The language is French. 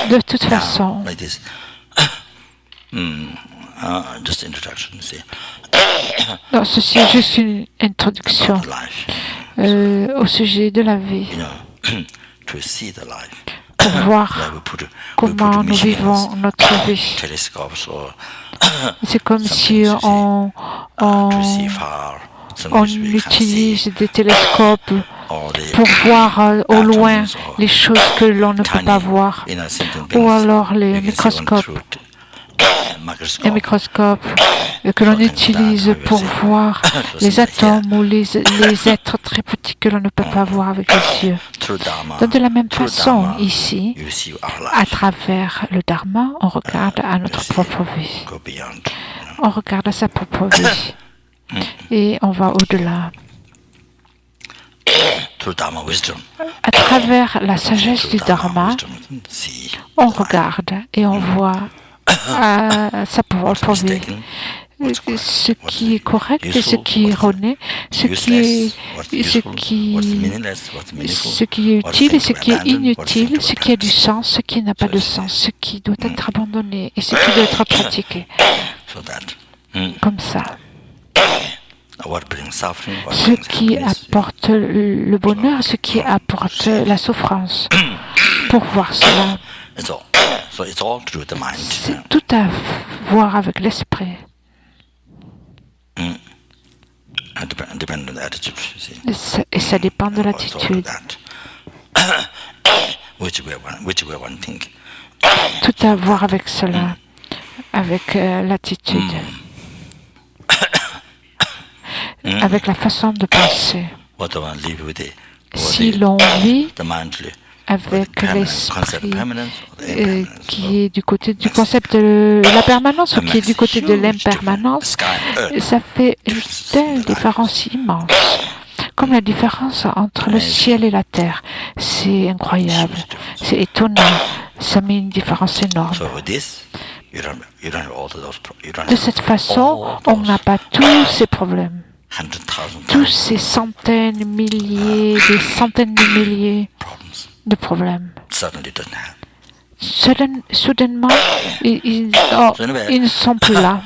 De toute façon, like this. Just introduction, see. non, ceci est juste une introduction About life. au sujet de la vie, You know, to see the life. pour voir Like we put comment nous machines, vivons notre vie. telescopes or C'est comme si to see far. on Sometimes we can't see. utilise des télescopes Or the pour voir au loin atoms or les choses que l'on ne peut tiny, pas voir, simple ou things alors les we can see on microscopes, through microscope. les microscopes que l'on utilise pour voir les atomes ou les êtres très petits que l'on ne peut pas voir avec les yeux. Through Dharma, Donc de la même through façon, Dharma, ici, you see our à life. travers le Dharma, on regarde à notre propre vie. Go beyond. On regarde à sa propre vie. Et on va au-delà. Through Dharma wisdom. À travers la sagesse du Dharma, See on regarde et on voit à sa propre vie ce qui est correct et ce qui est erroné, ce qui est utile et ce qui est inutile, ce qui a du sens, ce qui n'a pas de sens, ce qui doit être abandonné et ce qui doit être pratiqué. Comme ça. Ce qui apporte le bonheur, ce qui apporte la souffrance. Pour voir cela, c'est tout à voir avec l'esprit. Et ça dépend de l'attitude. Tout à voir avec cela, avec l'attitude. Avec la façon de penser. Si l'on vit avec l'esprit qui est du côté du concept de la permanence ou qui est du côté de l'impermanence, ça fait une telle différence immense. Comme la différence entre le ciel et la terre. C'est incroyable, c'est étonnant, ça met une différence énorme. De cette façon, on n'a pas tous ces problèmes. Tous ces centaines, milliers, des centaines de milliers de problèmes. Soudainement, ils ne sont plus là.